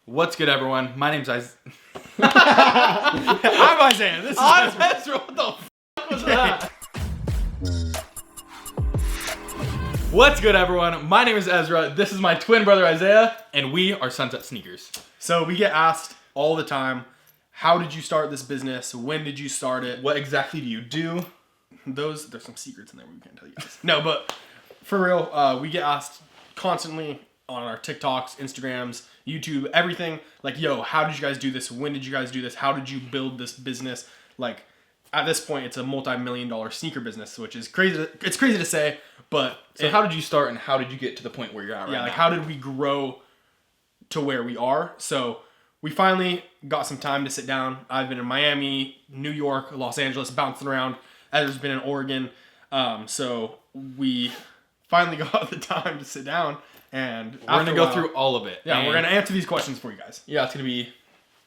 What's good, everyone? My name's Isaiah. I'm Isaiah. This is Ezra. What the f*** was that? What's good, everyone? My name is Ezra. This is my twin brother, Isaiah, and we are Sunset Sneakers. So we get asked all the time, how did you start this business? When did you start it? What exactly do you do? There's some secrets in there we can't tell you guys. No, but for real, we get asked constantly on our TikToks, Instagrams, YouTube, everything. Like, yo, how did you guys do this? When did you guys do this? How did you build this business? Like, at this point, it's a multi-million-dollar sneaker business, which is crazy. It's crazy to say, but So how did you start, and how did you get to the point where you're at right now? like how did we grow to where we are? So we finally got some time to sit down. I've been in Miami, New York, Los Angeles, bouncing around. Ezra's been in Oregon. So we finally got the time to sit down, and We're going to go through all of it. Yeah, and we're going to answer these questions for you guys. Yeah, it's going to be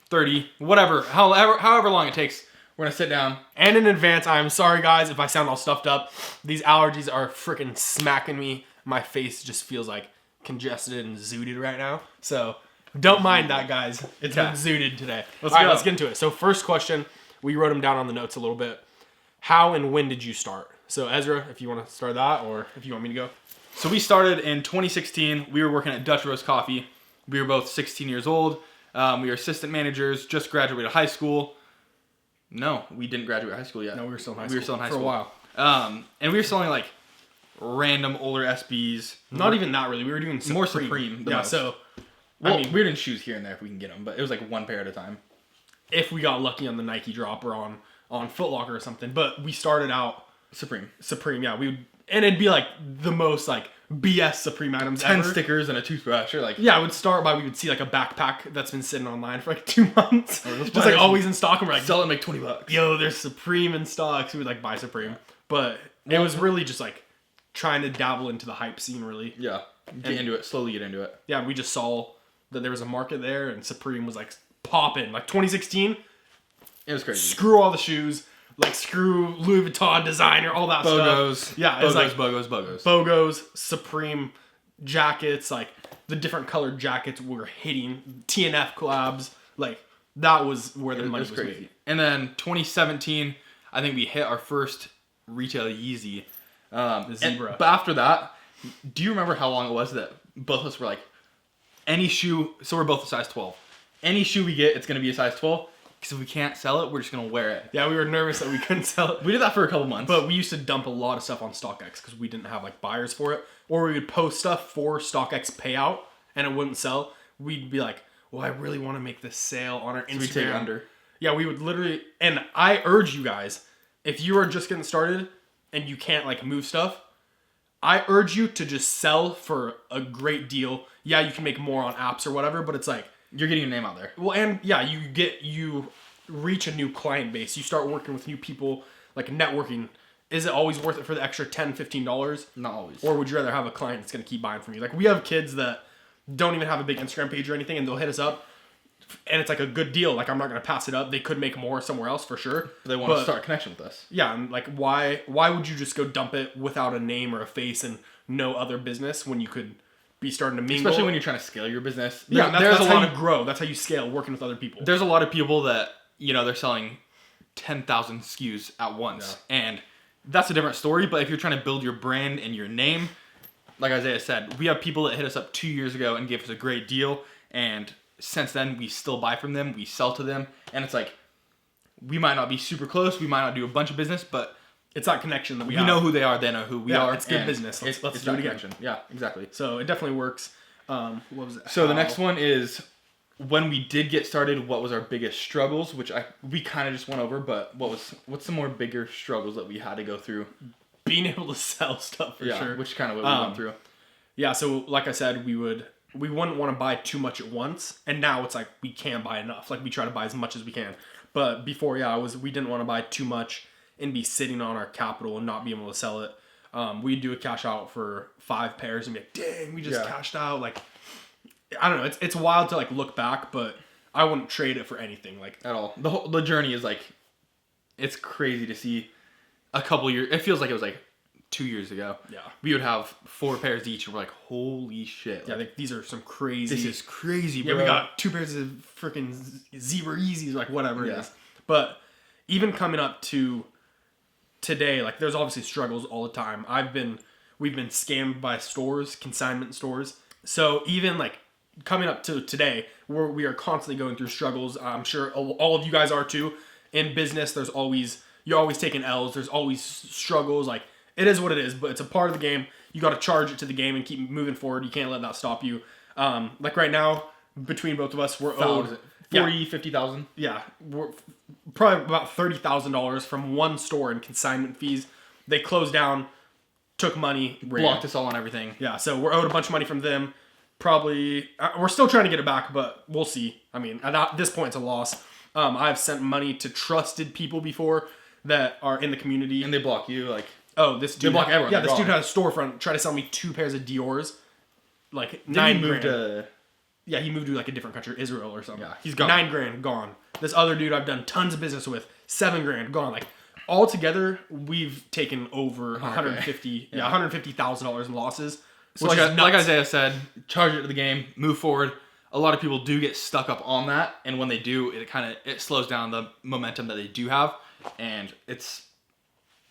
30, whatever, however long it takes. We're going to sit down. And in advance, I'm sorry, guys, if I sound all stuffed up. These allergies are freaking smacking me. My face just feels like congested and zooted right now. So don't mind that, guys. It's been zooted today. Let's get into it. So first question, we wrote them down on the notes a little bit. How and when did you start? So Ezra, if you want to start that, or if you want me to go. So we started in 2016. We were working at Dutch Rose Coffee. We were both 16 years old. We were assistant managers, just graduated high school. No, we didn't graduate high school yet. No, we were still in high school. We were still in high school. For a while. And we were selling like random older SBs. Not even that really. We were doing Supreme. More Supreme. Yeah, so... Well, I mean, we were doing shoes here and there if we can get them, but it was like one pair at a time. If we got lucky on the Nike drop or on Foot Locker or something. But we started out... Supreme, yeah. And it'd be like the most like BS Supreme items 10 ever. stickers and a toothbrush, or like... Yeah, it would start by we would see like a backpack that's been sitting online for like 2 months. Just buy like this always in stock, and we're like, sell it and make $20. yo, there's Supreme in stock. So we would like buy Supreme. But it was really just like trying to dabble into the hype scene, really. Yeah, get into it, slowly get into it. Yeah, we just saw that there was a market there, and Supreme was like popping. Like 2016, It was crazy. screw all the shoes. Like, screw Louis Vuitton, designer, all that Bogos. stuff. Yeah, it was like Bogos. Bogos, Supreme jackets, like the different colored jackets were hitting, TNF collabs. Like, that was where the money was made. And then 2017, I think we hit our first retail Yeezy. The Zebra. But after that, do you remember how long it was that both of us were like, any shoe, so we're both a size 12. Any shoe we get, it's going to be a size 12. Because if we can't sell it, we're just going to wear it. Yeah, we were nervous that we couldn't sell it. We did that for a couple months. But we used to dump a lot of stuff on StockX because we didn't have like buyers for it. Or we would post stuff for StockX payout and it wouldn't sell. We'd be like, well, I really want to make this sale on our Instagram. We take under. Yeah, we would literally, and I urge you guys, if you are just getting started and you can't like move stuff, I urge you to just sell for a great deal. Yeah, you can make more on apps or whatever, but it's like, you're getting your name out there. well, and yeah, you reach a new client base. You start working with new people, like networking. Is it always worth it for the extra $10, $15? Not always. Or would you rather have a client that's going to keep buying from you? Like, we have kids that don't even have a big Instagram page or anything, and they'll hit us up, and it's like a good deal. Like, I'm not going to pass it up. They could make more somewhere else for sure. But they want to start a connection with us. Yeah, and like, why would you just go dump it without a name or a face and no other business when you could be starting to mingle? Especially when you're trying to scale your business. Yeah, that's how you grow. That's how you scale, working with other people. There's a lot of people that, you know, they're selling 10,000 SKUs at once. Yeah. And that's a different story. But if you're trying to build your brand and your name, like Isaiah said, we have people that hit us up 2 years ago and gave us a great deal. And since then, we still buy from them. We sell to them. And it's like, we might not be super close. We might not do a bunch of business, but it's that connection that we know who they are. They know who we are. It's good business. Let's do it again. Connection. Yeah, exactly. So it definitely works. What was it? So the next one is, when we did get started, what was our biggest struggles? Which we kind of just went over, but what's some more bigger struggles that we had to go through? Being able to sell stuff for sure. Which kind of what we went through. Yeah, so like I said, we wouldn't want to buy too much at once, and now it's like we can buy enough. Like, we try to buy as much as we can. But before, we didn't want to buy too much and be sitting on our capital and not be able to sell it. We'd do a cash out for 5 pairs and be like, dang, we just cashed out. Like, I don't know. It's wild to like look back, but I wouldn't trade it for anything, like, at all. The journey is like, it's crazy to see a couple years. It feels like it was like 2 years ago. Yeah. We would have 4 pairs each, and we're like, holy shit. Yeah, Like, these are some crazy. this is crazy, bro. Yeah, we got 2 pairs of freaking Zebra Yeezys, like whatever it Yeah. is. But even coming up to today, like there's obviously struggles all the time. We've been scammed by stores, consignment stores. So even like coming up to today, we are constantly going through struggles. I'm sure all of you guys are too. In business, you're always taking L's. There's always struggles. Like it is what it is, but it's a part of the game. You got to charge it to the game and keep moving forward. You can't let that stop you. Like right now, between both of us, we're owed 40, 50,000. Yeah, we're probably about $30,000 from one store in consignment fees. They closed down, took money, Blocked us all on everything. Yeah, so we're owed a bunch of money from them. Probably, we're still trying to get it back, but we'll see. I mean, at this point, it's a loss. I've sent money to trusted people before that are in the community. And they block you, like... Oh, this dude... They block everyone. Yeah, this dude had a storefront, tried to sell me 2 pairs of Dior's. Like, Did $9 he move grand. to... Yeah, he moved to like a different country, Israel or something. Yeah, he's gone. $9 grand, gone. This other dude I've done tons of business with, $7 grand, gone. Like, all together, we've taken over $150,000 in losses. So Which is like nuts. Isaiah said, charge it to the game, move forward. A lot of people do get stuck up on that, and when they do, it slows down the momentum that they do have, and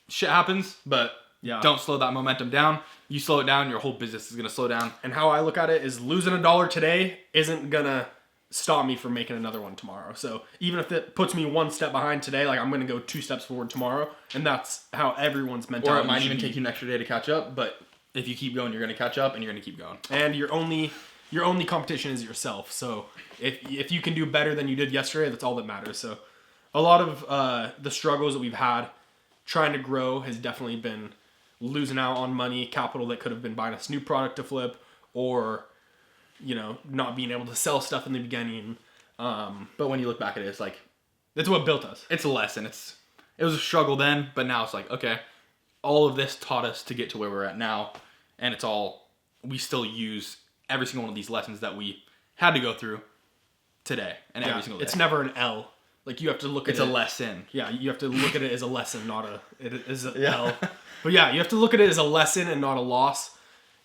shit happens, but don't slow that momentum down. You slow it down, your whole business is gonna slow down. And how I look at it is losing $1 today isn't gonna stop me from making another one tomorrow. So even if it puts me 1 step behind today, like I'm gonna go 2 steps forward tomorrow, and that's how everyone's mentality. Or it might even take you an extra day to catch up, but if you keep going, you're gonna catch up, and you're gonna keep going. And your only competition is yourself. So if you can do better than you did yesterday, that's all that matters. So a lot of the struggles that we've had trying to grow has definitely been losing out on money, capital that could have been buying us new product to flip, or not being able to sell stuff in the beginning. But when you look back at it, it's like That's what built us. it's a lesson. It was a struggle then, but now it's like, okay, all of this taught us to get to where we're at now, and we still use every single one of these lessons that we had to go through today and every single day. It's never an L. Like you have to look at It's a lesson. Yeah, you have to look at it as a lesson, not it is an L. But yeah, you have to look at it as a lesson and not a loss.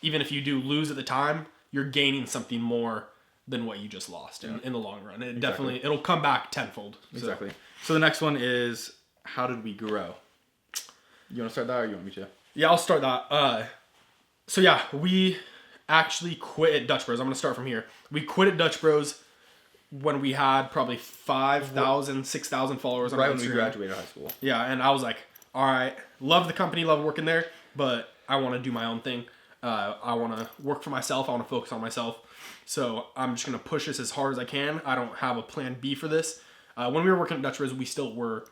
Even if you do lose at the time, you're gaining something more than what you just lost in the long run. It'll come back tenfold. Exactly. So the next one is, how did we grow? You want to start that, or you want me to? Yeah, I'll start that. So yeah, we actually quit at Dutch Bros. I'm going to start from here. We quit at Dutch Bros when we had probably 5,000, 6,000 followers on Instagram. Right when we graduated high school. Yeah, and I was like, all right, love the company, love working there, but I want to do my own thing. I want to work for myself. I want to focus on myself. So I'm just going to push this as hard as I can. I don't have a plan B for this. When we were working at Dutch Bros, we still were,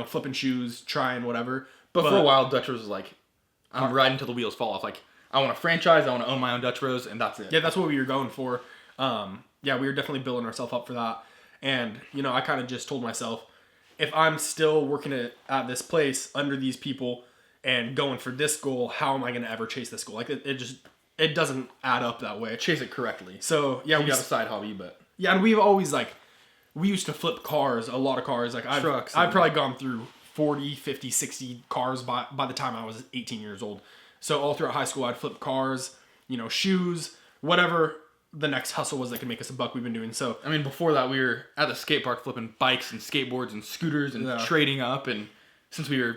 flipping shoes, trying whatever. But for a while, Dutch Bros was like, I'm riding till the wheels fall off. Like, I want a franchise, I want to own my own Dutch Bros, and that's it. Yeah, that's what we were going for. Yeah, we were definitely building ourselves up for that. And, I kind of just told myself, if I'm still working at this place under these people and going for this goal, how am I going to ever chase this goal? Like, it doesn't add up that way. Chase it correctly. So, yeah. You got a side hobby, but... Yeah, and we've always, we used to flip cars, a lot of cars. Like, Trucks. I've probably gone through 40, 50, 60 cars by the time I was 18 years old. So all throughout high school, I'd flip cars, shoes, whatever the next hustle was that could make us a buck, we've been doing. So I mean, before that, we were at the skate park flipping bikes and skateboards and scooters and trading up, and since we were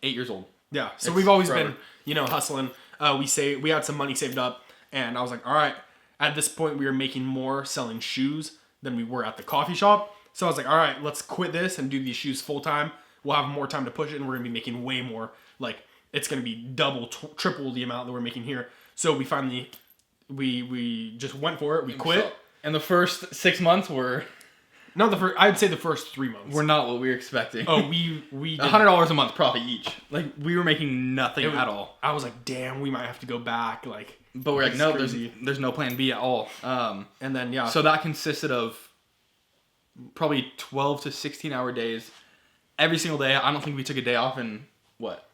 8 years old. Yeah, so we've always been, hustling. We had some money saved up, and I was like, all right, at this point, we were making more selling shoes than we were at the coffee shop. So I was like, all right, let's quit this and do these shoes full time. We'll have more time to push it, and we're going to be making way more. Like, it's going to be double, triple the amount that we're making here. So we finally, we just went for it. We quit. So, and the first 6 months were... Not the first, I'd say the first 3 months. We're not what we were expecting. Oh, we did $100 a month profit each. Like, we were making nothing at all. I was like, damn, we might have to go back. Like, but we're like, no, there's no plan B at all. And then, yeah. So that consisted of probably 12 to 16 hour days every single day. I don't think we took a day off in, what?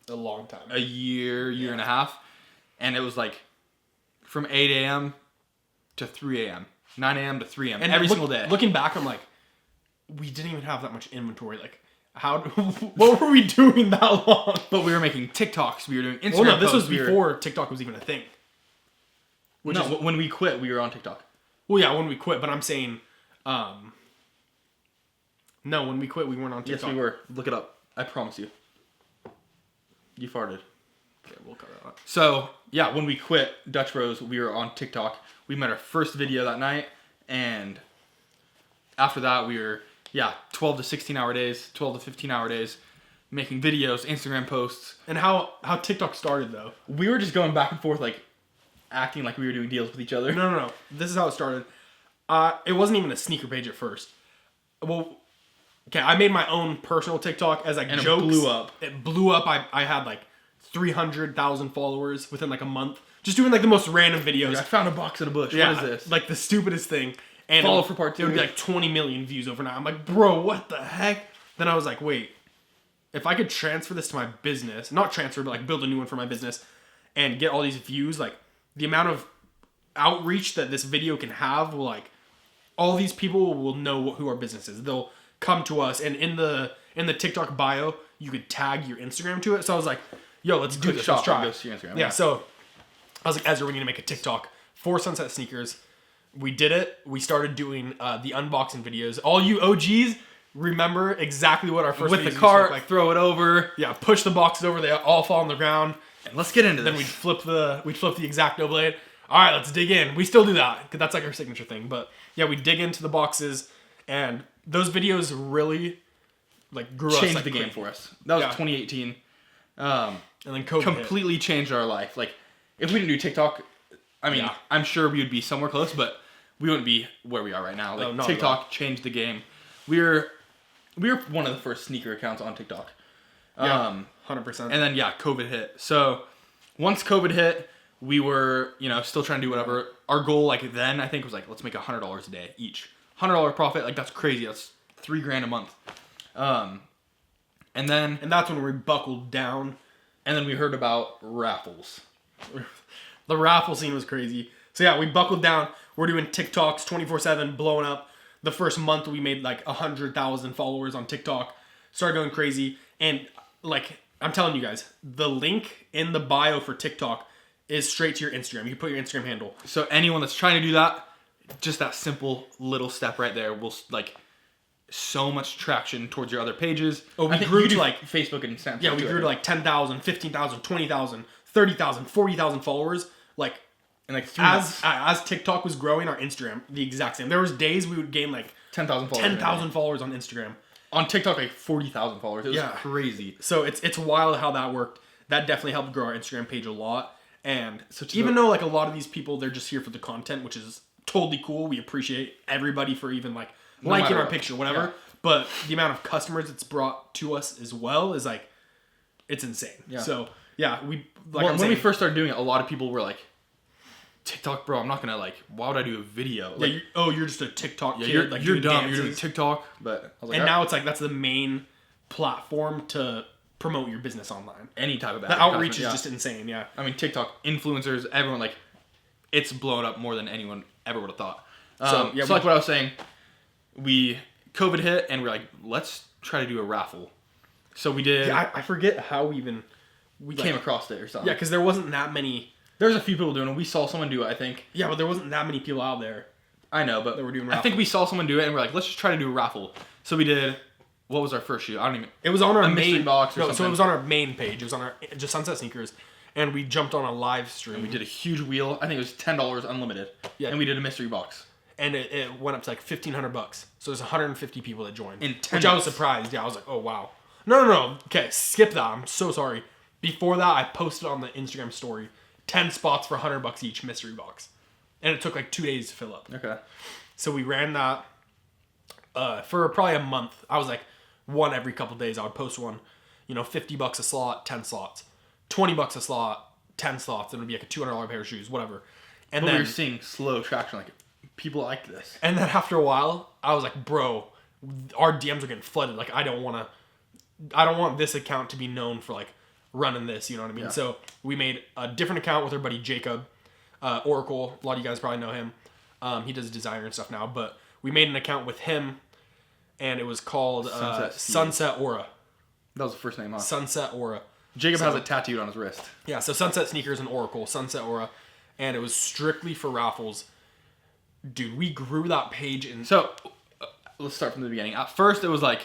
A long time. A year and a half. And it was like from 8 a.m. to 3 a.m. 9 a.m. to 3 a.m. And every single day. Looking back, I'm like, we didn't even have that much inventory. Like, What were we doing that long? But we were making TikToks. We were doing Instagram Well, no, this was posts, before TikTok was even a thing. When we quit, we were on TikTok. Well, yeah, when we quit, but I'm saying, no, when we quit, we weren't on TikTok. Yes, we were. Look it up. I promise you. You farted. Okay, we'll cut that out. So, yeah, when we quit Dutch Bros, we were on TikTok. We made our first video that night, and after that, we were, 12 to 16 hour days, 12 to 15 hour days, making videos, Instagram posts. And how TikTok started, though? We were just going back and forth, like, acting like we were doing deals with each other. No. This is how it started. It wasn't even a sneaker page at first. Well, okay, I made my own personal TikTok as, like, And jokes. it blew up. It blew up. I had, like, 300,000 followers within, like, a month. Just doing, like, the most random videos. I found a box in a bush. Yeah, What is this? like, the stupidest thing. And Follow for part 2. It would be, like, 20 million views overnight. I'm like, bro, what the heck? Then I was like, wait. If I could transfer this to my business, not transfer, but, like, build a new one for my business and get all these views, like, the amount of outreach that this video can have will, like, all these people will know who our business is. They'll come to us, and in the TikTok bio, you could tag your Instagram to it. So I was like, yo, let's do this. Let's try. Goes to your Instagram. Yeah, so I was like, Ezra, we need to make a TikTok for Sunset Sneakers. We did it. We started doing the unboxing videos. All you OGs remember exactly what our first With videos the used to cart, look like. throw it over. Yeah, push the boxes over. They all fall on the ground. And let's get into this. Then we'd flip the X-Acto blade. All right, let's dig in. We still do that because that's like our signature thing. But yeah, we dig into the boxes, and those videos really like grew changed us like the game crazy. for us. That was 2018. And then COVID Completely changed our life. Like, if we didn't do TikTok, I mean, Yeah. I'm sure we would be somewhere close, but we wouldn't be where we are right now. Like, No, not at TikTok changed the game. We were one of the first sneaker accounts on TikTok. Yeah, 100%. And then COVID hit. So once COVID hit, we were still trying to do whatever. Our goal then I think was let's make $100 a day each. $100 profit, that's crazy. That's $3,000 a month. And that's when we buckled down. And then we heard about raffles. The raffle scene was crazy. So yeah, we buckled down. We're doing TikToks 24/7, blowing up. The first month we made 100,000 followers on TikTok. Started going crazy. And I'm telling you guys, the link in the bio for TikTok is straight to your Instagram. You can put your Instagram handle. So anyone that's trying to do that, just that simple little step right there will so much traction towards your other pages. Oh, we I think grew you to do Facebook and Snapchat. Yeah, we grew to 10,000, 15,000, 20,000, 30,000, 40,000 followers. In 3 months. As TikTok was growing, our Instagram, the exact same. There was days we would gain 10,000 followers. 10,000 followers on Instagram. On TikTok, 40,000 followers. It was Yeah. crazy. So it's wild how that worked. That definitely helped grow our Instagram page a lot. And So even though a lot of these people, they're just here for the content, which is totally cool. We appreciate everybody for even liking matter our what. picture, whatever. Yeah. But the amount of customers it's brought to us as well is it's insane. Yeah. So yeah, we when we first started doing it, a lot of people were TikTok, bro, I'm not gonna why would I do a video? you're just a TikTok kid. You're doing dumb. dances. You're doing TikTok, but I was And now it's that's the main platform to promote your business online. any type of The outreach is just insane. Yeah. I mean, TikTok influencers, everyone it's blown up more than anyone ever would have thought. So what I was saying, COVID hit and we're let's try to do a raffle. So we did. Yeah, I forget how we came across it or something. Yeah, because there wasn't that many. There's a few people doing it. We saw someone do it, I think. Yeah, but there wasn't that many people out there. I know, but that were doing I think we saw someone do it and we're let's just try to do a raffle. So we did. What was our first shoot? I don't even. It was on our mystery main box or something. So it was on our main page. It was on our just Sunset Sneakers, and we jumped on a live stream. And we did a huge wheel. I think it was $10 unlimited. Yeah. And we did a mystery box. And it went up to $1,500. So there's 150 people that joined. In 10 which I was minutes. surprised. Yeah, I was oh wow. No. Okay, skip that. I'm so sorry. Before that, I posted on the Instagram story 10 spots for $100 each mystery box, and it took 2 days to fill up. Okay. So we ran that for probably a month. I was one every couple days. I would post one, $50 a slot, 10 slots, $20 a slot, 10 slots. It would be a $200 pair of shoes, whatever. And But then we were seeing slow traction. People like this. And then after a while, I was bro, our DMs are getting flooded. I don't want this account to be known for running this. You know what I mean? Yeah. So we made a different account with our buddy Jacob, Oracle. A lot of you guys probably know him. He does designer and stuff now, but we made an account with him, and it was called Sunset Aura. That was the first name, huh? Sunset Aura. Jacob has it tattooed on his wrist. Yeah, so Sunset Sneakers and Oracle, Sunset Aura, and it was strictly for raffles. Dude, we grew that page in... So, let's start from the beginning. At first, it was like,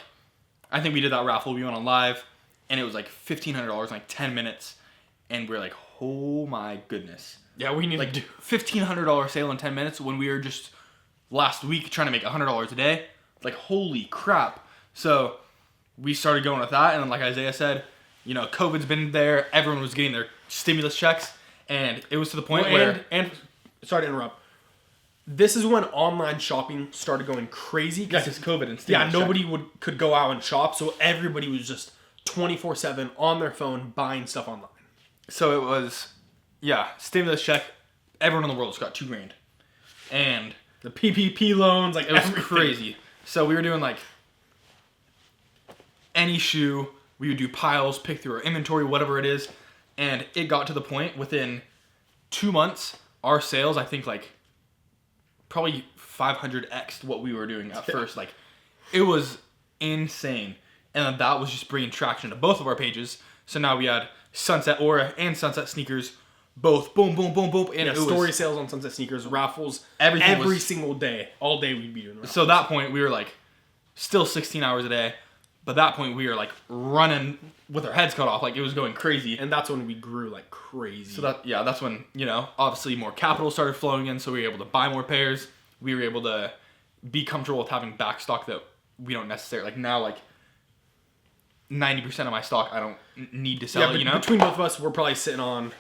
I think we did that raffle, we went on live, and it was like $1,500 in like 10 minutes, and we are like, oh my goodness. Yeah, we need like to do... $1,500 sale in 10 minutes when we were just last week trying to make $100 a day. Like, holy crap. So, we started going with that, and then like Isaiah said, you know, COVID's been there, everyone was getting their stimulus checks, and it was to the point where... And, sorry to interrupt. This is when online shopping started going crazy. Yeah, because COVID and stimulus yeah, nobody could go out and shop, so everybody was just 24/7 on their phone buying stuff online. So it was, yeah, stimulus check. Everyone in the world just got $2,000, and the PPP loans, like it was everything. crazy. So we were doing like any shoe. We would do piles, pick through our inventory, whatever it is, and it got to the point within 2 months, our sales, I think like probably 500x what we were doing at first. Like, it was insane. And then that was just bringing traction to both of our pages. So now we had Sunset Aura and Sunset Sneakers, both boom, boom, boom, boom. And yeah, it story was, sales on Sunset Sneakers, raffles, everything every was, single day. All day we'd be doing raffles. So at that point, we were like still 16 hours a day. But at that point, we were like running with our heads cut off. Like, it was going crazy. And that's when we grew like crazy. So that's when, you know, obviously more capital started flowing in. So we were able to buy more pairs. We were able to be comfortable with having back stock that we don't necessarily, like now, like 90% of my stock, I don't need to sell it, you know? Between both of us, we're probably sitting on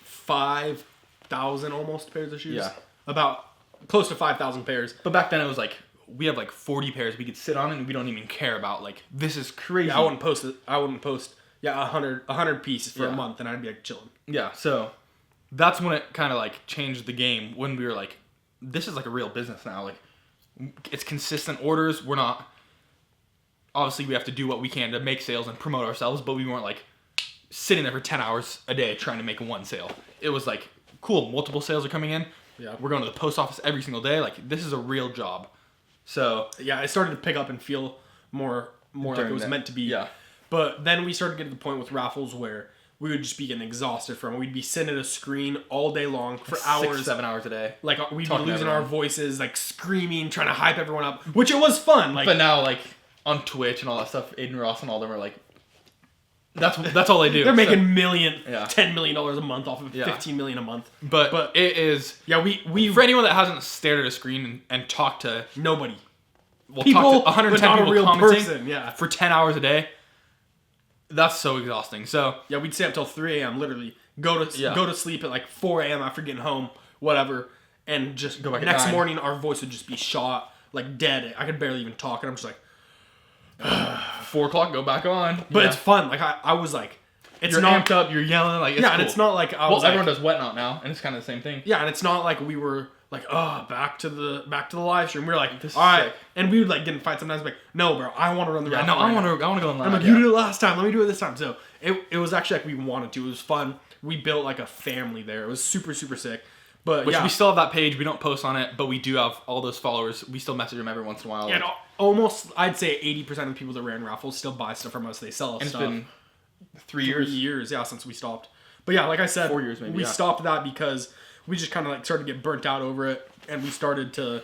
5,000 almost pairs of shoes. Yeah. About close to 5,000 pairs. But back then it was like, we have like 40 pairs we could sit on and we don't even care about. Like, this is crazy. Yeah, I wouldn't post 100 pieces for a month, and I'd be like chilling. Yeah, so that's when it kind of like changed the game, when we were like, this is like a real business now. Like, it's consistent orders. We're not, obviously we have to do what we can to make sales and promote ourselves, but we weren't like sitting there for 10 hours a day trying to make one sale. It was like, cool, multiple sales are coming in. Yeah. We're going to the post office every single day. Like, this is a real job. So yeah, it started to pick up and feel more like it was meant to be. Yeah. But then we started getting to the point with raffles where we would just be getting exhausted from it. We'd be sitting at a screen all day long for hours. 6-7 hours a day. Like, we'd be losing our voices, like screaming, trying to hype everyone up, which it was fun. Like, but now, like, on Twitch and all that stuff, Aiden Ross and all them are like, that's all they do. They're making $10 million a month off of $15 million a month. But it is, we for anyone that hasn't stared at a screen and talked to nobody, people, talk to 110 but not people a real commenting person, for 10 hours a day, that's so exhausting. So yeah, we'd stay up till 3 a.m. literally, go to sleep at like 4 a.m. after getting home, whatever, and just go back next morning our voice would just be shot, like dead. I could barely even talk, and I'm just like 4 o'clock, go back on. But it's fun. Like, I was like, you're amped up, you're yelling, like, it's cool. And it's not like everyone does Whatnot now, and it's kind of the same thing. Yeah, and it's not like we were like, oh, back to the live stream. We were like, all right, sick. And we would like get in fights sometimes. Like, no, bro, I want to run the raffle. No, I want to go on live. I'm like, you did it last time. Let me do it this time. So it was actually like we wanted to. It was fun. We built like a family there. It was super, super sick. But we still have that page. We don't post on it, but we do have all those followers. We still message them every once in a while. Yeah, like, almost, I'd say 80% of the people that ran raffles still buy stuff from us. They sell us stuff. It's been 3 years. 3 years, yeah, since we stopped. But yeah, like I said, 4 years maybe. We stopped that because we just kind of like started to get burnt out over it, and we started to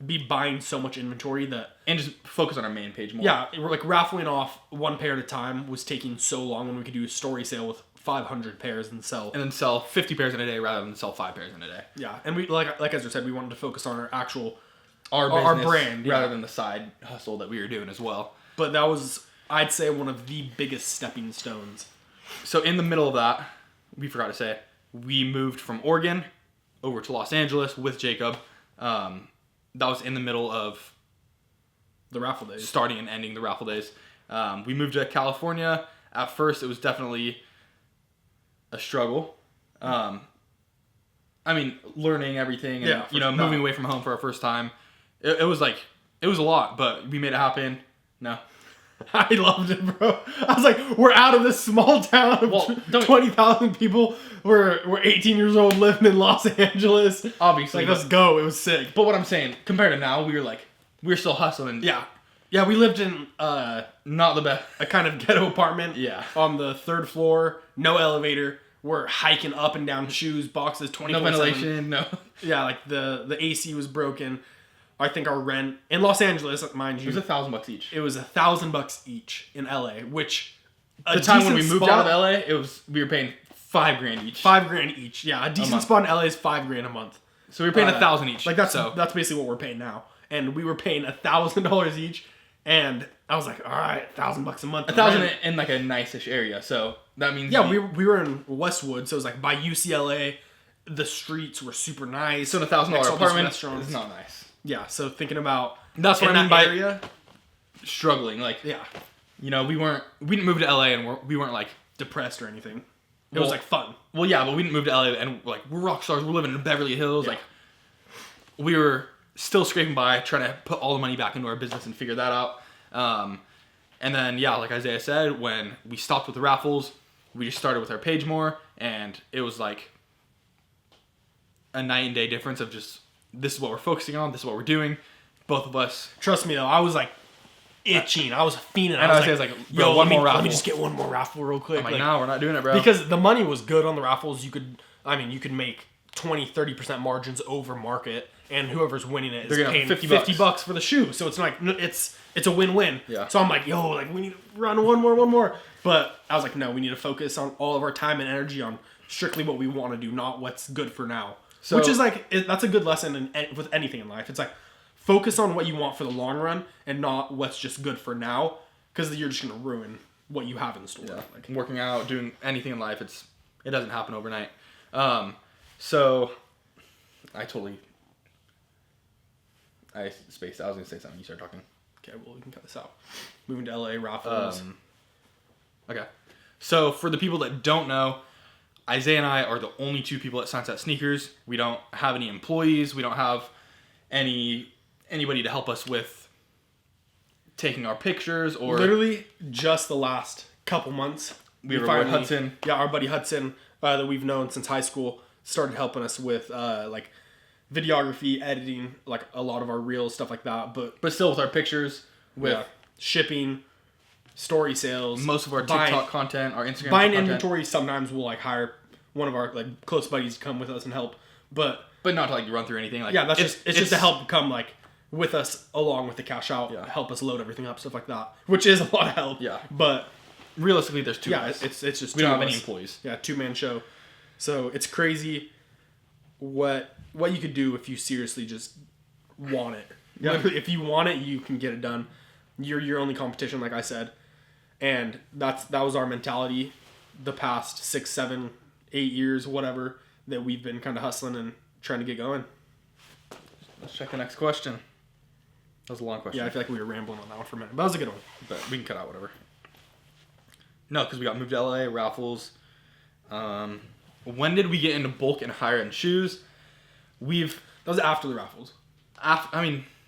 be buying so much inventory and just focus on our main page more. Yeah, we're like raffling off one pair at a time was taking so long when we could do a story sale with 500 pairs and then sell 50 pairs in a day rather than sell 5 pairs in a day. Yeah, and we like Ezra said, we wanted to focus on our actual our brand rather than the side hustle that we were doing as well. But that was, I'd say, one of the biggest stepping stones. So in the middle of that, we forgot to say, we moved from Oregon over to Los Angeles with Jacob. That was in the middle of the raffle days, starting and ending the raffle days. We moved to California. At first, it was definitely a struggle. I mean, learning everything and moving away from home for our first time. It was a lot, but we made it happen. No. I loved it, bro. I was like, we're out of this small town of 20,000 people. We're 18 years old living in Los Angeles. Obviously. Like, let's go. It was sick. But what I'm saying, compared to now, we were still hustling. Yeah. Yeah, we lived in Not the best. a kind of ghetto apartment. Yeah. On the 3rd floor, no elevator. We're hiking up and down shoes, boxes, 24/7. No ventilation, no. Yeah, like the AC was broken. I think our rent in Los Angeles, mind you, It was $1,000 each. it was $1,000 each in LA, which The time when we moved out of LA, we were paying $5,000 each. $5,000 each. Yeah, a decent spot in LA is $5,000 a month. So we were paying $1,000 each. Like that's basically what we're paying now, and we were paying $1,000 each, and I was like, all right, $1,000 a month. $1,000 in like a nice-ish area, so that means we were in Westwood, so it was like by UCLA. The streets were super nice. So in $1,000 apartment is not nice. Yeah, so thinking about that's what I mean by area, struggling. Like, yeah, you know, we didn't move to LA and we weren't like depressed or anything. It was like fun. Well, yeah, but we didn't move to LA and we're rock stars. We're living in Beverly Hills. Yeah. Like, we were still scraping by, trying to put all the money back into our business and figure that out. And then, yeah, like Isaiah said, when we stopped with the raffles, we just started with our page more, and it was like a night and day difference of just, this is what we're focusing on, this is what we're doing. Both of us. Trust me, though, I was like itching. I was fiending. And I was like, yo, let me raffle. just get one more raffle real quick. I'm like, no, we're not doing it, bro. Because the money was good on the raffles. You could make 20-30% margins over market, and whoever's winning it is paying $50 for the shoe. So it's like it's a win-win. Yeah. So I'm like, yo, like we need to run one more. But I was like, no, we need to focus on all of our time and energy on strictly what we want to do, not what's good for now. So, which is like that's a good lesson with anything in life. It's like focus on what you want for the long run and not what's just good for now, because you're just gonna ruin what you have in store. Yeah. Like working out, doing anything in life, it doesn't happen overnight. So I spaced. I was gonna say something. You started talking. Okay, well we can cut this out. Moving to LA, raffles. Okay. So for the people that don't know, Isaiah and I are the only two people at Sunset Sneakers. We don't have any employees. We don't have anybody to help us with taking our pictures or literally just the last couple months. We finally, Hudson. Yeah, our buddy Hudson that we've known since high school started helping us with like videography, editing, like a lot of our reels, stuff like that. But still with our pictures, with shipping, story sales, most of our TikTok content, our Instagram buying content. Inventory. Sometimes we'll like hire one of our like close buddies to come with us and help, but not to like run through anything. Like it's just to help come like with us along with the cash out, help us load everything up, stuff like that, which is a lot of help. Yeah, but realistically, there's two. Yeah, it's just we don't have any employees. Yeah, 2-man show, so it's crazy what you could do if you seriously just want it. Yeah. Literally, if you want it, you can get it done. You're your only competition, like I said. And that was our mentality the past 6, 7, 8 years, whatever, that we've been kind of hustling and trying to get going. Let's check the next question. That was a long question. Yeah, I feel like we were rambling on that one for a minute, but that was a good one. But we can cut out whatever. No, because we got moved to LA, raffles. When did we get into bulk and higher end shoes? That was after the raffles.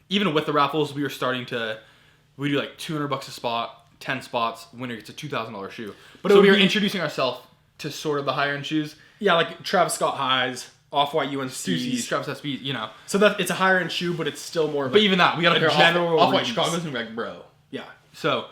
Even with the raffles, we do like $200 a spot. 10 spots, winner gets a $2,000 shoe. But so we were introducing ourselves to sort of the higher end shoes. Yeah, like Travis Scott highs, Off-White UNC's, Travis SB, you know. So that it's a higher end shoe, but it's still more of even that, we got a general Off-White Chicago's and we're like, bro. Yeah. So,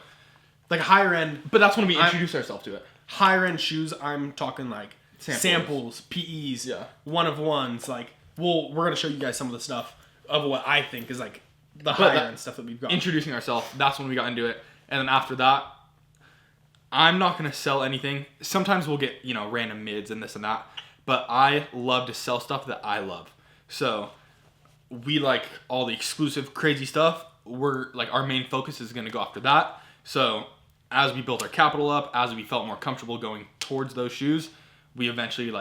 like higher end. But that's when we introduce ourselves to it. Higher end shoes, I'm talking like samples PEs, one of ones. Like, we're going to show you guys some of the stuff of what I think is like the higher end stuff that we've got. Introducing ourselves, that's when we got into it. And then after that, I'm not going to sell anything. Sometimes we'll get, random mids and this and that. But I love to sell stuff that I love. So we like all the exclusive, crazy stuff. We're like, our main focus is going to go after that. So as we built our capital up, as we felt more comfortable going towards those shoes, we eventually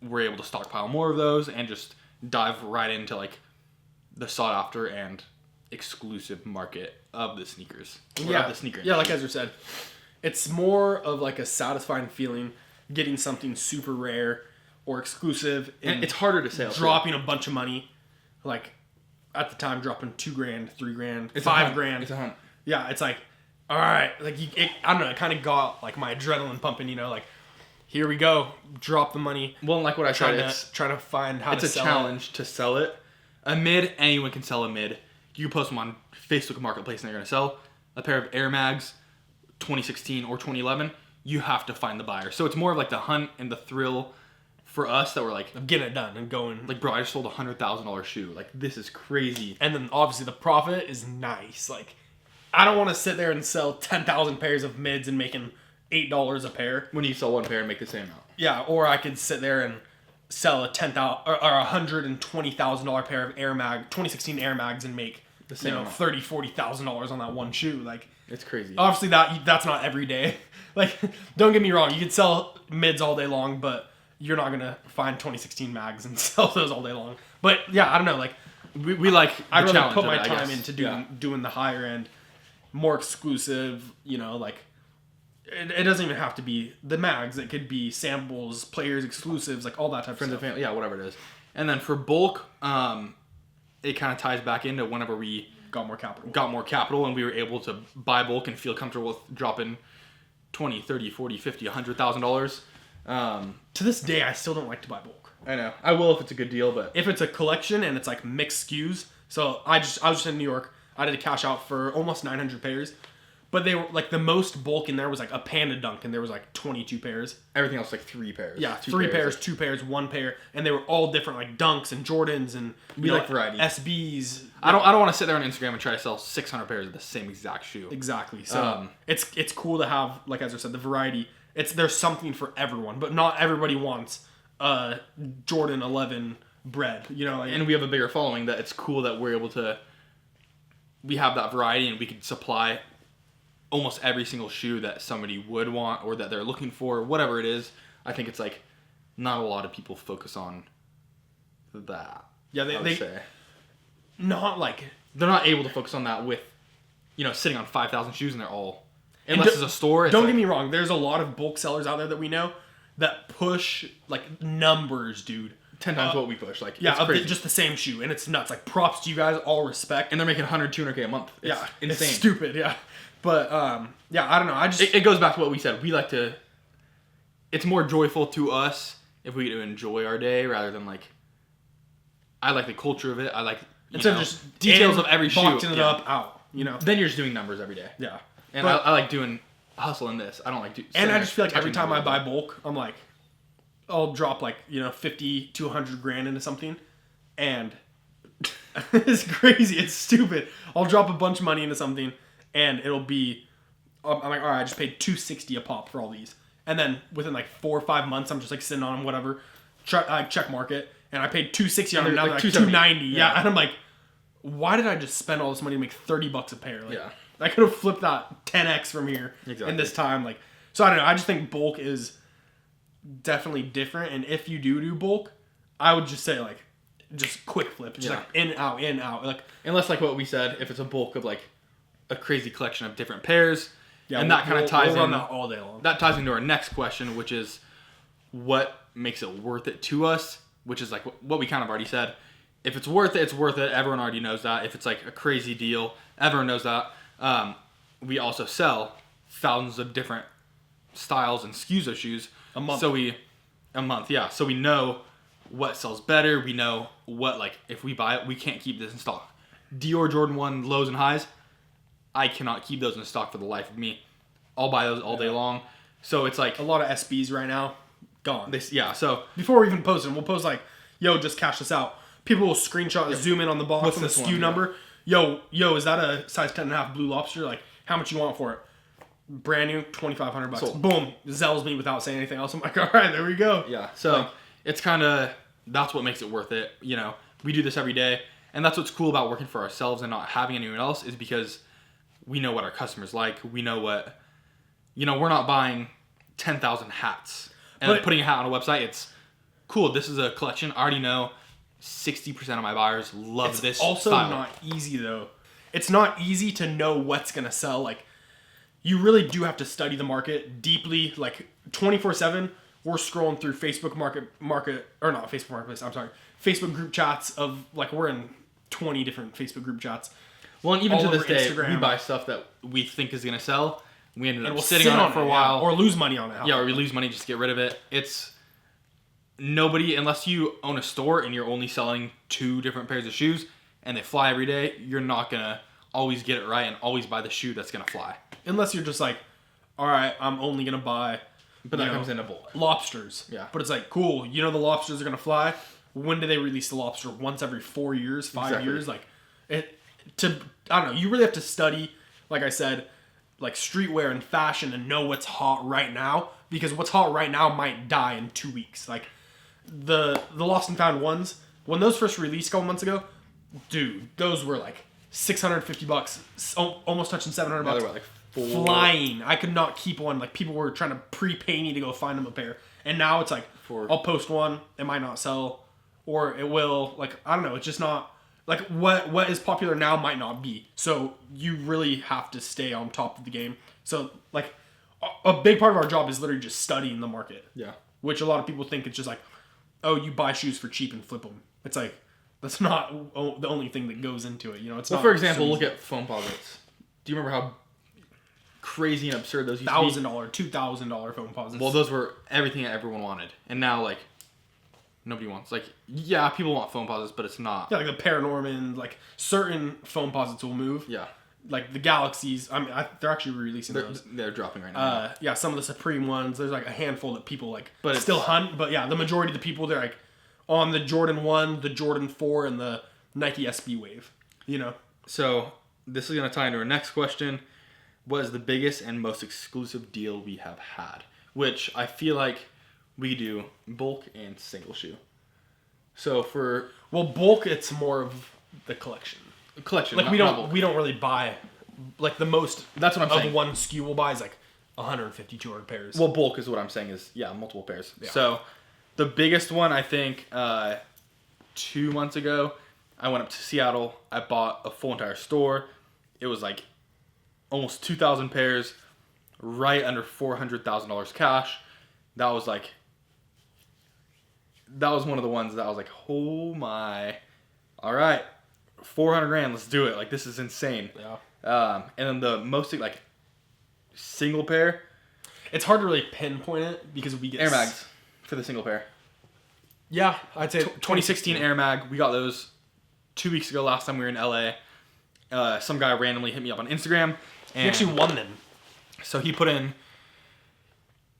were able to stockpile more of those and just dive right into the sought after and exclusive market of the sneakers. Of the sneaker. Yeah, like Ezra said, it's more of like a satisfying feeling getting something super rare or exclusive. And it's harder to sell. Dropping a bunch of money, like at the time dropping $2,000, $3,000, $5,000. It's a hunt. Yeah, it's like, all right, I don't know. It kind of got like my adrenaline pumping. Here we go, drop the money. Well, like what I tried, trying to find how to sell it. It's a challenge to sell it. A mid, anyone can sell a mid. you post them on Facebook Marketplace and they're going to sell. A pair of Air Mags, 2016 or 2011, you have to find the buyer. So it's more of like the hunt and the thrill for us that we're like, of getting it done and going. like, bro, I just sold a $100,000 shoe. Like, this is crazy. And then obviously the profit is nice. Like, I don't want to sit there and sell 10,000 pairs of mids and making $8 a pair. When you sell one pair and make the same amount. Yeah, or I could sit there and sell a $120,000 pair of 2016 Air Mags and make The same amount. $30,000-$40,000 on that one shoe. Like, It's crazy. obviously that's not every day. Like, don't get me wrong, you could sell mids all day long, but you're not gonna find 2016 mags and sell those all day long. But yeah, I don't know. Like, we like the I'd rather challenge put of my it, I time guess. into doing the higher end, more exclusive. Like, it doesn't even have to be the mags. It could be samples, players exclusives, like all that type Friends of and stuff. family, yeah, whatever it is. And then for bulk, it kind of ties back into whenever we Got more capital. got more capital and we were able to buy bulk and feel comfortable with dropping 20, 30, 40, 50, $100,000. To this day, I still don't like to buy bulk. I know. I will if it's a good deal, but If it's a collection and it's like mixed SKUs. So I was just in New York. I did a cash out for almost 900 pairs. But they were like the most bulk in there was like a Panda Dunk and there was like 22 pairs. everything else like 3 pairs. Yeah, 2 three pairs, 2 pairs, 1 pair, and they were all different, like Dunks and Jordans and We like variety. SBs. I don't want to sit there on Instagram and try to sell 600 pairs of the same exact shoe. Exactly. So it's cool to have, like Ezra said, the variety. There's something for everyone, but not everybody wants Jordan 11 bread. And we have a bigger following that it's cool that we're able to. We have that variety and we can supply almost every single shoe that somebody would want or that they're looking for, whatever it is. I think it's like not a lot of people focus on that. Yeah, I would they say. not like. They're not able to focus on that with, sitting on 5,000 shoes and they're all. And Unless it's a store. Don't get me wrong. There's a lot of bulk sellers out there that we know that push like numbers, dude. 10 times what we push. Like, Yeah, it's of crazy. just the same shoe, and it's nuts. Like, props to you guys, all respect. And they're making 100, 200K a month. It's insane. It's stupid. Yeah, but yeah, I don't know. I just It goes back to what we said. We like to. It's more joyful to us if we get to enjoy our day rather than like. I like the culture of it. I like instead of just details of every shoe. boxing it Yeah. up out. Then you're just doing numbers every day. Yeah, And but, I like doing hustling this. I don't like doing. and I just feel like every time I buy bulk, I'm like, I'll drop like 50 to 100 grand into something, and it's crazy. It's stupid. I'll drop a bunch of money into something, and it'll be. I'm like, all right, I just paid $260 a pop for all these, and then within like 4 or 5 months, I'm just like sitting on them, whatever, check market, and I paid $260 on them. Now like they're like $290. Yeah, and I'm like, why did I just spend all this money to make $30 a pair? Like, Yeah. I could have flipped that 10x from here Exactly. in this time. Like, so I don't know. I just think bulk is definitely different, and if you do bulk, I would just say like, just quick flip, just like in out, like. Unless like what we said, if it's a bulk of like a crazy collection of different pairs, Yeah, and that kind of ties we'll in. run that all day long. That ties into our next question, which is what makes it worth it to us, which is like what we kind of already said. If it's worth it, it's worth it. Everyone already knows that. If it's like a crazy deal, everyone knows that. We also sell thousands of different styles and SKUs of shoes. A month. A month, yeah. So we know what sells better. We know what, like, if we buy it, we can't keep this in stock. Dior Jordan 1 lows and highs, I cannot keep those in stock for the life of me. I'll buy those all day long. So it's like A lot of SBs right now, gone. so Before we even post them, we'll post like, yo, just cash this out. People will screenshot, zoom in on the box, What's on the this SKU one? number. Yo, is that a size 10.5 Blue Lobster? Like, how much you want for it? Brand new, $2,500. Sold. Boom, zells me without saying anything else. I'm like, all right, there we go. yeah. So it's kind of, that's what makes it worth it. We do this every day. And that's what's cool about working for ourselves and not having anyone else is because we know what our customers like. We know what, we're not buying 10,000 hats and But- putting a hat on a website. It's cool. This is a collection. I already know 60% of my buyers love this also style. not easy though. It's not easy to know what's gonna sell. Like, you really do have to study the market deeply. Like 24/7, we're scrolling through Facebook Facebook group chats of like we're in 20 different Facebook group chats. Well, and even all to this over day, Instagram. we buy stuff that we think is going to sell. We ended And up we'll sitting sit on it for a while. or lose money on it. Yeah, or we lose money just to get rid of it. It's nobody, unless you own a store and you're only selling 2 different pairs of shoes, and they fly every day, you're not gonna always get it right and always buy the shoe that's gonna fly. Unless you're just like, all right, I'm only gonna buy. But that comes in a bulk. Lobsters. Yeah. But it's like, cool. The lobsters are gonna fly. When do they release the lobster? Once every 4 years, 5 years, like it. I don't know. You really have to study, like I said, like streetwear and fashion and know what's hot right now, because what's hot right now might die in 2 weeks. Like the Lost and Found ones, when those first released a couple months ago, dude, those were like $650, almost touching $700. They were like flying. I could not keep one. Like people were trying to prepay me to go find them a pair, and now it's like I'll post one, it might not sell, or it will. Like I don't know. It's just not. Like, what is popular now might not be. So, you really have to stay on top of the game. So, like, a big part of our job is literally just studying the market. Yeah. Which a lot of people think it's just like, oh, you buy shoes for cheap and flip them. It's like, that's not the only thing that goes into it. It's not. For example, look at foam posits. Do you remember how crazy and absurd those used to be? $1,000, $2,000 foam posits. Well, those were everything that everyone wanted. And now, like, nobody wants. Like, yeah, people want foam posits, but it's not. Yeah, like the Paranorman, like, certain foam posits will move. Yeah. Like the Galaxies, they're actually releasing those. They're dropping right now. Yeah, some of the Supreme ones. There's like a handful that people like but still hunt. But yeah, the majority of the people, they're like on the Jordan 1, the Jordan 4, and the Nike SB Wave. So this is going to tie into our next question. What is the biggest and most exclusive deal we have had? Which I feel like we do bulk and single shoe. So for bulk, it's more of the collection. Like we don't really buy like the most. That's what I'm saying. Of one SKU we'll buy is like 150, 200 pairs. Well, bulk is what I'm saying is multiple pairs. Yeah. So the biggest one I think 2 months ago, I went up to Seattle. I bought a full entire store. It was like almost 2,000 pairs, right under $400,000 cash. That was one of the ones that I was like, oh my, all right, $400,000, let's do it. Like, this is insane. Yeah. And then the most like single pair, it's hard to really pinpoint it because we get Air Mags for the single pair. Yeah, I'd say 2016 Air Mag. We got those 2 weeks ago. Last time we were in LA, some guy randomly hit me up on Instagram. And he actually won them. So he put in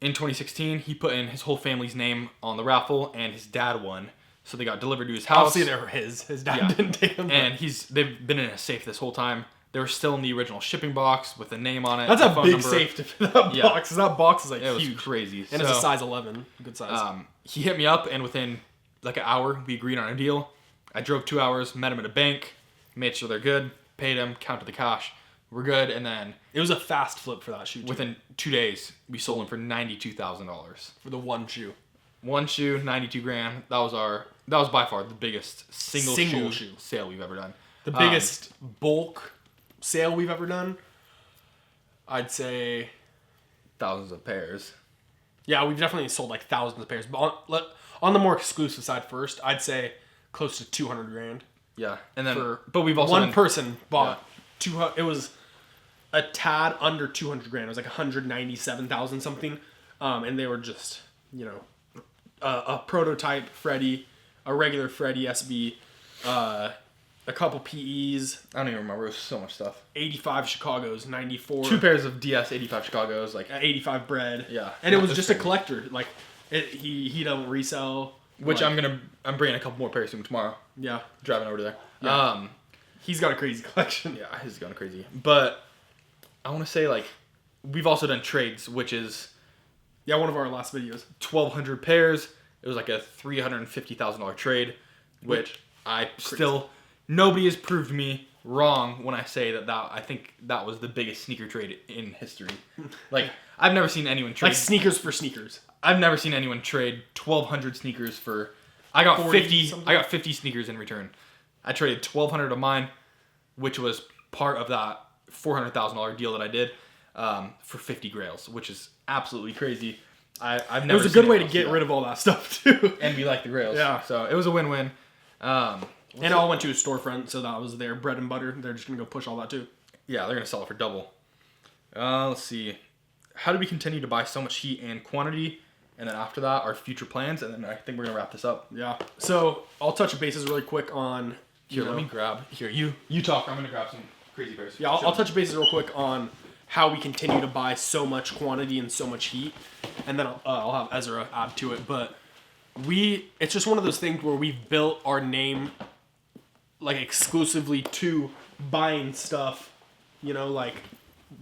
2016, he put in his whole family's name on the raffle, and his dad won. So they got delivered to his house. Obviously, they were his. His dad didn't take them. And they've been in a safe this whole time. They were still in the original shipping box with the name on it. That's a big safe to fit that box. That box is like huge. It was crazy. And it's a size 11. Good size. He hit me up, and within like an hour, we agreed on a deal. I drove 2 hours, met him at a bank, made sure they're good, paid him, counted the cash. We're good, and then it was a fast flip for that shoe. Within 2 days, we sold them for $92,000 for the one shoe. One shoe, $92,000. That was by far the biggest single shoe sale we've ever done. The biggest bulk sale we've ever done. I'd say thousands of pairs. Yeah, we've definitely sold like thousands of pairs. But on the more exclusive side first, I'd say close to $200,000. Yeah, and then but we've also one person bought 200. It was a tad under $200,000. It was like 197,000 something, and they were just a prototype Freddy, a regular Freddy SB, a couple PEs. I don't even remember. It was so much stuff. 85 Chicago's, 94. 2 pairs of DS 85 Chicago's, like 85 bread. Yeah, and it was just a collector. Like he don't resell. Which I'm bringing a couple more pairs to him tomorrow. Yeah, driving over there. Yeah. He's got a crazy collection. Yeah, he's gone crazy. But I want to say, like, we've also done trades, which is one of our last videos. 1,200 pairs. It was like a $350,000 trade, which nobody has proved me wrong when I say that I think that was the biggest sneaker trade in history. Like, I've never seen anyone trade like sneakers for sneakers. I've never seen anyone trade 1,200 sneakers for. I got 50. I got 50 sneakers in return. I traded 1,200 of mine, which was part of that $400,000 deal that I did, for 50 grails, which is absolutely crazy. I've never. It was a good way to get rid of all that stuff too. And we like the grails. Yeah. So it was a win-win. And it all went to a storefront, so that was their bread and butter. They're just gonna go push all that too. Yeah, they're gonna sell it for double. Let's see. How do we continue to buy so much heat and quantity? And then after that, our future plans, and then I think we're gonna wrap this up. Yeah. So I'll touch bases really quick on Here, let me grab. Here, you talk. I'm gonna grab some crazy pairs. Yeah, I'll touch bases real quick on how we continue to buy so much quantity and so much heat, and then I'll have Ezra add to it. But it's just one of those things where we've built our name like exclusively to buying stuff. You know, like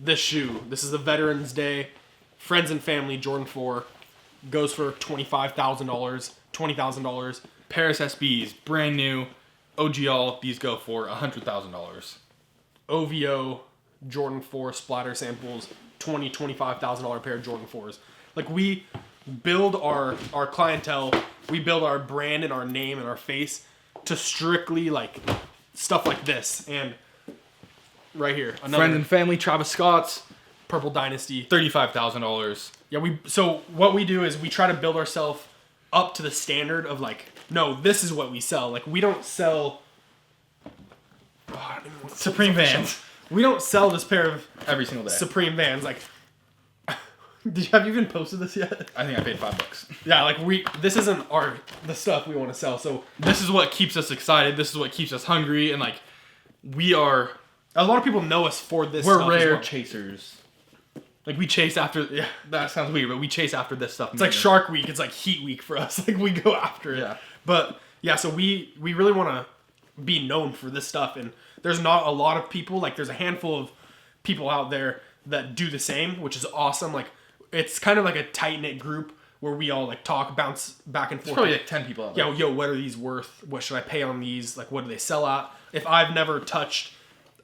this shoe. This is the Veterans Day, Friends and Family Jordan 4, goes for $25,000, $20,000. Paris SBs, brand new. OGL, these go for $100,000. OVO Jordan 4 splatter samples, $25,000 pair of Jordan 4s. Like, we build our clientele, we build our brand and our name and our face to strictly like stuff like this. And right here, Friends and Family, Travis Scott's, Purple Dynasty, $35,000. Yeah, so what we do is we try to build ourselves up to the standard of like, no, this is what we sell. Like, we don't sell Supreme Vans. We don't sell this pair of Every single day. Supreme Vans. Like, have you even posted this yet? I think I paid $5. Yeah, like this isn't the stuff we want to sell. So this is what keeps us excited. This is what keeps us hungry, and like we are. A lot of people know us for this. We're stuff rare as well. Chasers. Like, we chase after. Yeah, that sounds weird, but we chase after this stuff. It's like Shark Week. It's like Heat Week for us. Like, we go after it. Yeah. But yeah, so we really want to be known for this stuff, and there's not a lot of people. Like, there's a handful of people out there that do the same, which is awesome. Like, it's kind of like a tight knit group where we all like talk, bounce back and forth. There's probably like 10 people out there. Yo, what are these worth? What should I pay on these? Like, what do they sell at? If I've never touched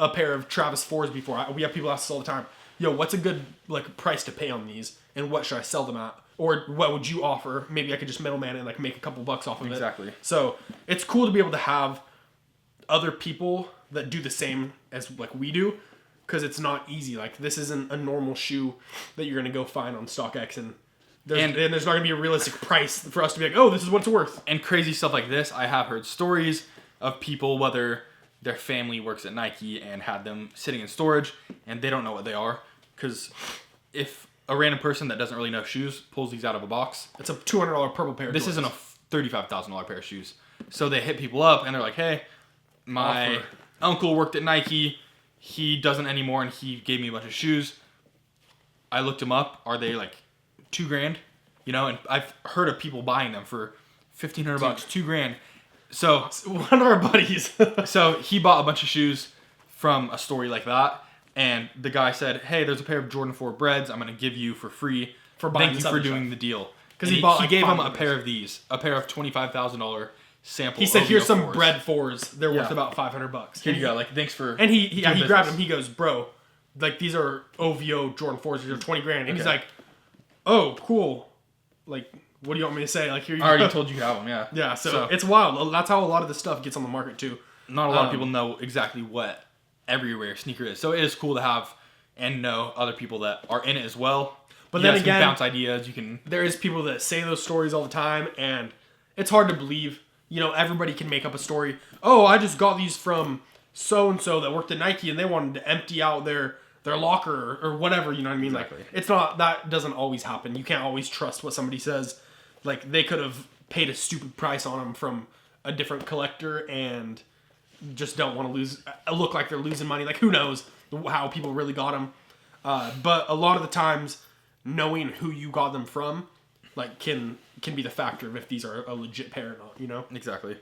a pair of Travis 4s before, we have people ask us all the time, yo, what's a good like price to pay on these, and what should I sell them at, or what would you offer? Maybe I could just middleman and like make a couple bucks off of it. Exactly. So it's cool to be able to have other people that do the same as like we do, because it's not easy. Like, this isn't a normal shoe that you're gonna go find on StockX, and there's not gonna be a realistic price for us to be like, oh, this is what it's worth. And crazy stuff like this, I have heard stories of people, whether their family works at Nike and had them sitting in storage and they don't know what they are. Because if a random person that doesn't really know shoes pulls these out of a box, it's a $200 purple pair of this isn't a $35,000 pair of shoes. So they hit people up and they're like, hey, my uncle worked at Nike. He doesn't anymore, and he gave me a bunch of shoes. I looked them up. Are they like $2,000? You know, and I've heard of people buying them for $1,500, $2,000. So one of our buddies. So he bought a bunch of shoes from a story like that, and the guy said, "Hey, there's a pair of Jordan 4 breads. I'm gonna give you for free for buying. Thank you for doing the deal." Because he bought. He gave him a pair of these, a pair of $25,000 sample. He said, OVO "Here's some 4s. bread 4s. They're worth about $500." Here you go. Like, thanks for. And he grabbed them. He goes, "Bro, like, these are OVO Jordan 4s. These are $20,000." And he's like, "Oh, cool. Like, what do you want me to say? Like, here you I already go." told you to have them. Yeah. Yeah. So it's wild. That's how a lot of this stuff gets on the market too. Not a lot of people know exactly what every rare sneaker is. So it is cool to have and know other people that are in it as well. But then again, bounce ideas. You can. There is people that say those stories all the time, and it's hard to believe. You know, everybody can make up a story. Oh, I just got these from so and so that worked at Nike, and they wanted to empty out their locker or whatever. You know what I mean? Exactly. Like, it's not, that doesn't always happen. You can't always trust what somebody says. Like, they could have paid a stupid price on them from a different collector and just don't want to look like they're losing money. Like, who knows how people really got them? But a lot of the times, knowing who you got them from, like, can be the factor of if these are a legit pair or not, you know? Exactly.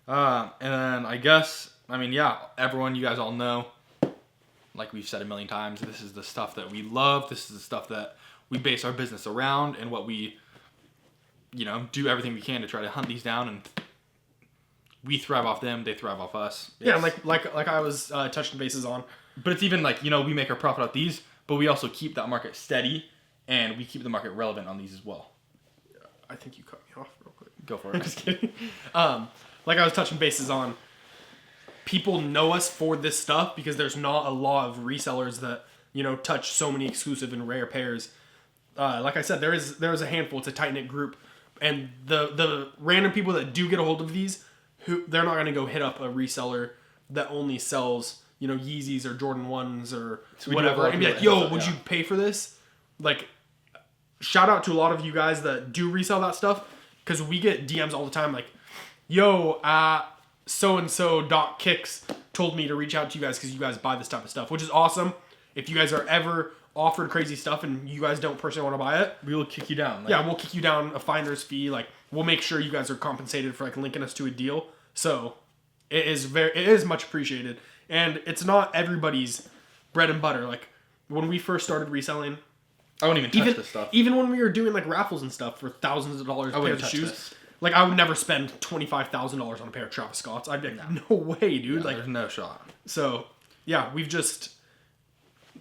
And then I guess, I mean, yeah, everyone, you guys all know, like we've said a million times, this is the stuff that we love. This is the stuff that we base our business around, and what we, you know, do everything we can to try to hunt these down, and we thrive off them, they thrive off us. Yeah, like I was touching bases on. But it's even like, you know, we make our profit off these, but we also keep that market steady, and we keep the market relevant on these as well. I think you cut me off real quick. Go for it. I'm just kidding. Like I was touching bases on, people know us for this stuff because there's not a lot of resellers that, you know, touch so many exclusive and rare pairs. Like I said, there is a handful. It's a tight-knit group. And the random people that do get a hold of these, they're not going to go hit up a reseller that only sells, you know, Yeezys or Jordan 1s or whatever, and be like, yo, would you pay for this? Like, shout out to a lot of you guys that do resell that stuff, because we get DMs all the time like, yo, so-and-so.kicks told me to reach out to you guys because you guys buy this type of stuff, which is awesome. If you guys are ever offered crazy stuff and you guys don't personally want to buy it, we will kick you down. We'll kick you down a finder's fee. Like, we'll make sure you guys are compensated for like linking us to a deal. So it is much appreciated, and it's not everybody's bread and butter. Like, when we first started reselling, I wouldn't even touch this stuff. Even when we were doing like raffles and stuff for thousands of dollars pairs of shoes. This. Like, I would never spend $25,000 on a pair of Travis Scotts. I'd be like, no way, dude. Yeah, like, there's no shot. So, yeah, we've just...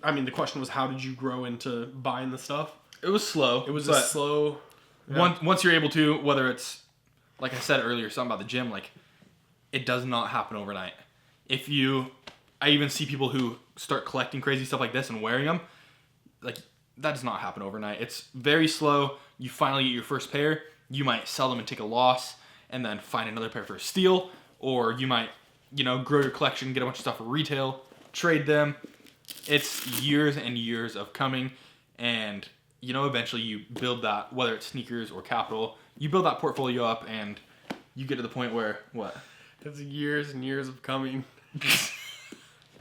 I mean, the question was, how did you grow into buying the stuff? It was slow. It was a slow... Yeah. Once you're able to, whether it's, like I said earlier, something about the gym, like, it does not happen overnight. I even see people who start collecting crazy stuff like this and wearing them. Like, that does not happen overnight. It's very slow. You finally get your first pair. You might sell them and take a loss and then find another pair for a steal. Or you might, grow your collection, get a bunch of stuff for retail, trade them. It's years and years of coming. And, eventually you build that, whether it's sneakers or capital, you build that portfolio up and you get to the point where, what? It's years and years of coming.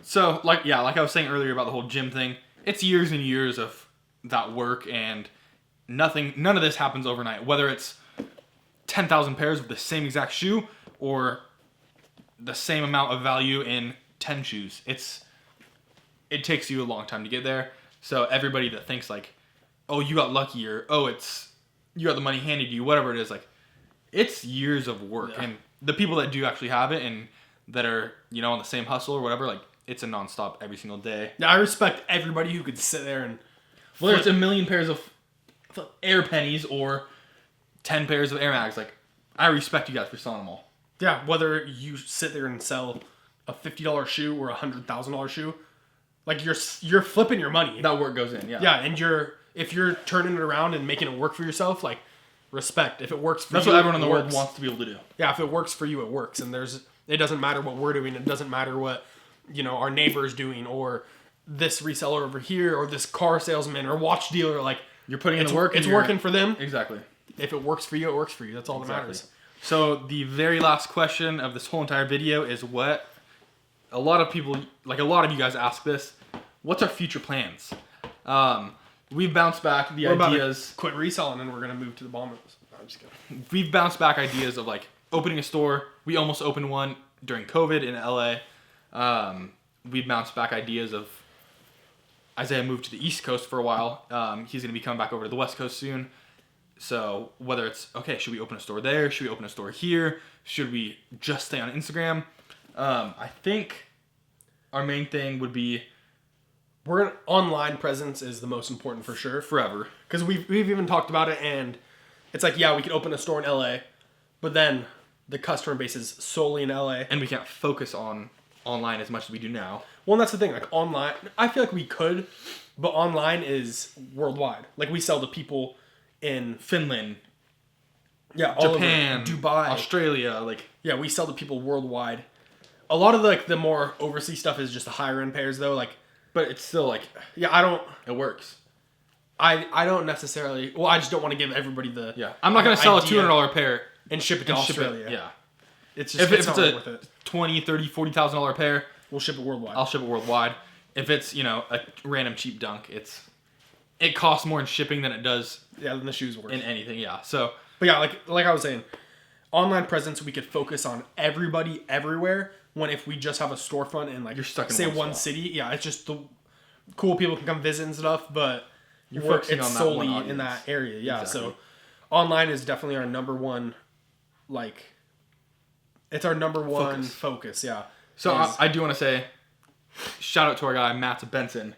So, like I was saying earlier about the whole gym thing, it's years and years of that work, and none of this happens overnight. Whether it's 10,000 pairs of the same exact shoe or the same amount of value in 10 shoes, it takes you a long time to get there. So everybody that thinks like, oh, you got lucky, or oh, you got the money handed to you, whatever it is, like, it's years of work. Yeah. And the people that do actually have it and that are, on the same hustle or whatever, like, it's a nonstop every single day. Yeah, I respect everybody who could sit there and... Whether it's a million pairs of Air Pennies or 10 pairs of Air Mags, like, I respect you guys for selling them all. Yeah, whether you sit there and sell a $50 shoe or a $100,000 shoe, like, you're flipping your money. That work goes in, yeah. Yeah, and if you're turning it around and making it work for yourself, like, respect. If it works for That's you, what everyone in the it world works. wants to be able to do. Yeah, if it works for you, it works. And it doesn't matter what we're doing. It doesn't matter what, our neighbor's doing, or this reseller over here, or this car salesman or watch dealer. Like, you're putting in the work. It's working for them. Exactly. If it works for you, it works for you. That's all that matters. So the very last question of this whole entire video is what a lot of people, like a lot of you guys ask this, what's our future plans? We've bounced back we're ideas. About to quit reselling and we're going to move to the bombers. No, I'm just kidding. We've bounced back ideas of like opening a store. We almost opened one during COVID in LA. We've bounced back ideas of Isaiah moved to the East Coast for a while. He's going to be coming back over to the West Coast soon. So whether it's, okay, should we open a store there? Should we open a store here? Should we just stay on Instagram? I think our main thing would be... Online presence is the most important for sure. Forever. Because we've even talked about it, and it's like, yeah, we could open a store in LA, but then the customer base is solely in LA. And we can't focus on online as much as we do now. Well, and that's the thing. Like, online, I feel like we could, but online is worldwide. Like, we sell to people in Finland, yeah, Japan, all over, Dubai, Australia, like... Yeah, we sell to people worldwide. A lot of like the more overseas stuff is just the higher end pairs though, like... But it's still like... Yeah, It works. I don't necessarily... Well, I just don't want to give everybody the... Yeah. I'm not going to sell a $200 pair and ship it to Australia. Yeah. It's just... If it's not a worth it. $20,000, $30,000, $40,000 pair... We'll ship it worldwide. I'll ship it worldwide. If it's, a random cheap dunk, it costs more in shipping than it does... Yeah, than the shoes worth. In anything, yeah. So... But yeah, like I was saying, online presence, we could focus on everybody everywhere, when if we just have a storefront in like... You're stuck in say one one city, yeah, it's just the... Cool people can come visit and stuff, but you're focusing it's on that solely one audience. in that area. Yeah, Exactly. So online is definitely our number one, like, it's our number one focus. Yeah. So I do want to say, shout out to our guy Matt Benson.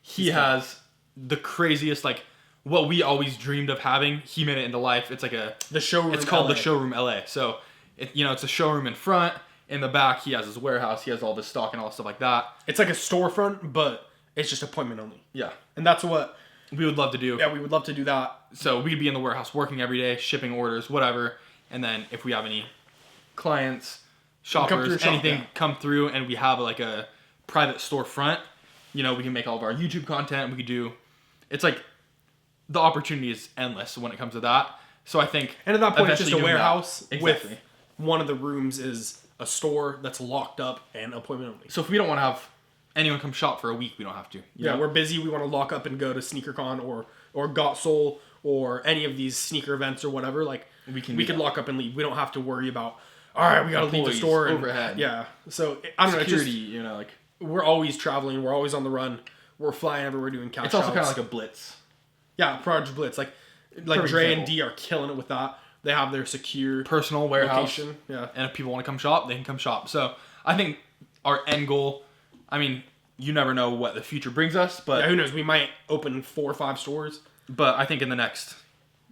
He's has the craziest, like, what we always dreamed of having. He made it into life. It's like the showroom. It's called LA. the Showroom LA. So it's a showroom in front. In the back, he has his warehouse. He has all this stock and all this stuff like that. It's like a storefront, but it's just appointment only. Yeah. And that's what we would love to do. Yeah, we would love to do that. So we'd be in the warehouse working every day, shipping orders, whatever. And then if we have any clients, shoppers, anything come through, and we have like a private storefront, we can make all of our YouTube content. We could do... It's like the opportunity is endless when it comes to that. So I think... And at that point, it's just a warehouse exactly. with one of the rooms is a store that's locked up and appointment only. So if we don't want to have anyone come shop for a week, we don't have to. Yeah, we're busy. We want to lock up and go to SneakerCon or Got Soul or any of these sneaker events or whatever. Like we could lock up and leave. We don't have to worry about. All right, we got to leave the store. Overhead. Yeah. So I don't Security, know. Like we're always traveling. We're always on the run. We're flying everywhere doing cash. It's also outs. kind of like a blitz. Yeah, Project Blitz. Like Dre and D are killing it with that. They have their secure personal warehouse. Location. Yeah. And if people want to come shop, they can come shop. So I think our end goal, I mean, you never know what the future brings us, but who knows? We might open 4 or 5 stores. But I think in the next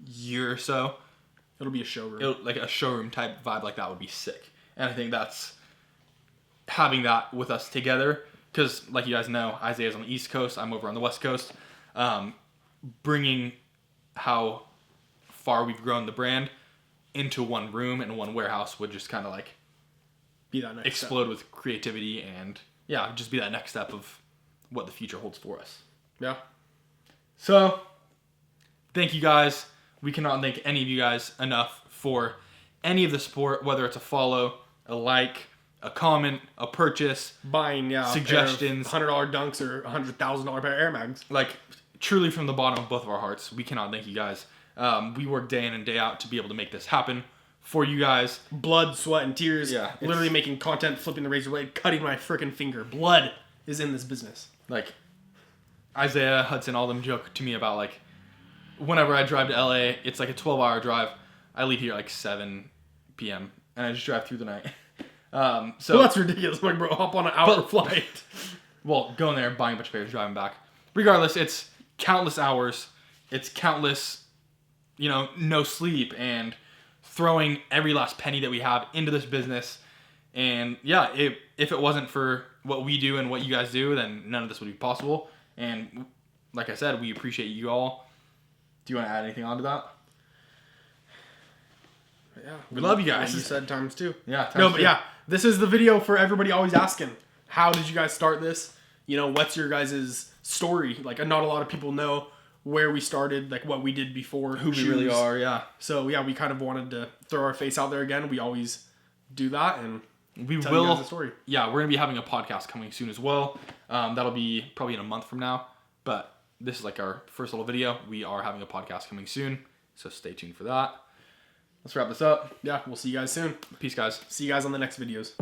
year or so, it'll be a showroom. Like a showroom type vibe like that would be sick. And I think that's having that with us together. Because like you guys know, Isaiah's on the East Coast. I'm over on the West Coast. Bringing how far we've grown the brand into one room and one warehouse would just kind of like be that next explode step. with creativity and just be that next step of what the future holds for us. Yeah. So thank you guys. We cannot thank any of you guys enough for any of the support, whether it's a follow, a like, a comment, a purchase, buying, suggestions, $100 Dunks or $100,000 pair of Air Mags. Like truly from the bottom of both of our hearts, we cannot thank you guys. We work day in and day out to be able to make this happen for you guys. Blood, sweat, and tears. Yeah, literally making content, flipping the razor blade, cutting my freaking finger. Blood is in this business. Like Isaiah, Hudson, all them joke to me about like whenever I drive to LA, it's like a 12-hour drive. I leave here like 7 p.m. and I just drive through the night. So well, that's ridiculous. Like, bro, hop on an hour flight. Well, going there, buying a bunch of pairs, driving back. Regardless, it's countless hours. It's countless, no sleep and throwing every last penny that we have into this business. And yeah, if it wasn't for what we do and what you guys do, then none of this would be possible. And like I said, we appreciate you all. Do you want to add anything onto that? Yeah, we love you guys. You said times 2. Yeah. But yeah, this is the video for everybody always asking, how did you guys start this? What's your guys' story? Like, not a lot of people know where we started, like what we did before, who we really are. Yeah. So yeah, we kind of wanted to throw our face out there again. We always do that, and we tell will. You guys the story. Yeah, we're gonna be having a podcast coming soon as well. That'll be probably in a month from now. But this is like our first little video. We are having a podcast coming soon, so stay tuned for that. Let's wrap this up. Yeah, we'll see you guys soon. Peace, guys. See you guys on the next videos.